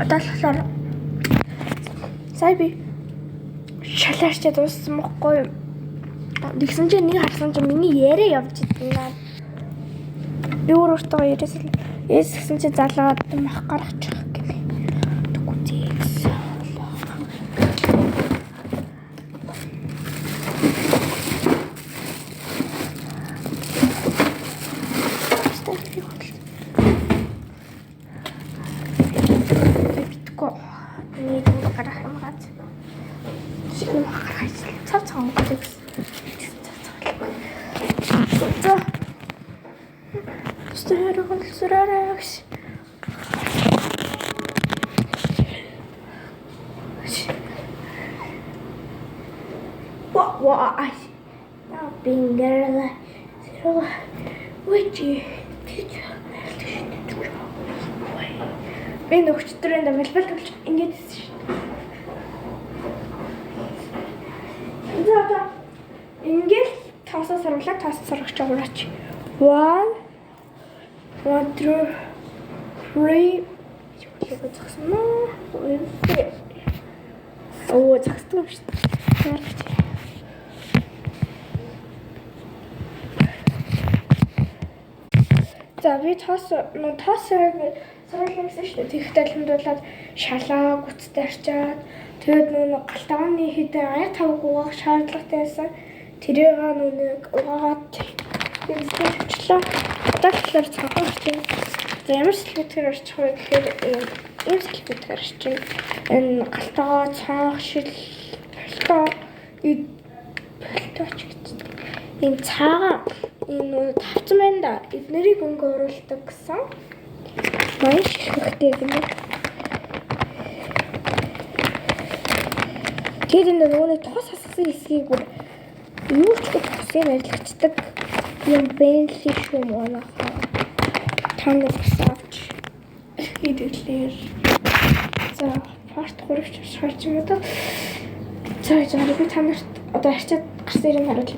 Одоо болохоор сая би шалаарч дууссан мөхгүй. Тэгсэн чинь нэг харсан чинь миний яриа явж идэв. Би өөртөө яриасан. Гэсэн чинь залгаад мах гаргачих гэлээ. Тэгвэл зээс. What I now being there so which би нөхчдрийн дамжлал болж ингэж хэлсэн шүү. За ингэж таасаа сарвлаа таасаа сарвч байгаач. 1 2 3 яг зогсон нөө. Оо зогссон шүү дээ. За би таасаа сарвлаа гэсэн шүү дээ. Тэгэхдээ хэмдүүлээд шалаа гүцтэй арчаад тэгээд нөө галтааны хэдэн аяг тавг угаах шаардлагатай байсан. Тэрийг нүг угаагаад тэгсэлчлээ. Дахлаар цогцолч. За ямар сэлбэтгээр арчих вэ гэхээр ийм сэлбэтгээр арчих. Энэ галтаа цаах шил болтоо болтооч гэдэг. Энэ цаагаа энэ тавцсан байна да. Эднэрийг өнгө оруулдаг гэсэн. Маш ихтэй гэнэ. Тэгээд энэ нөгөө тос хассан хэсгийг юу ч гэсэн арилгацдаг юм бэнли шүү мөн. Таны авч идэглэр. За фарт 3 ч шарч юм да. За би танарт одоо арчаад гарсан юм харуулъя.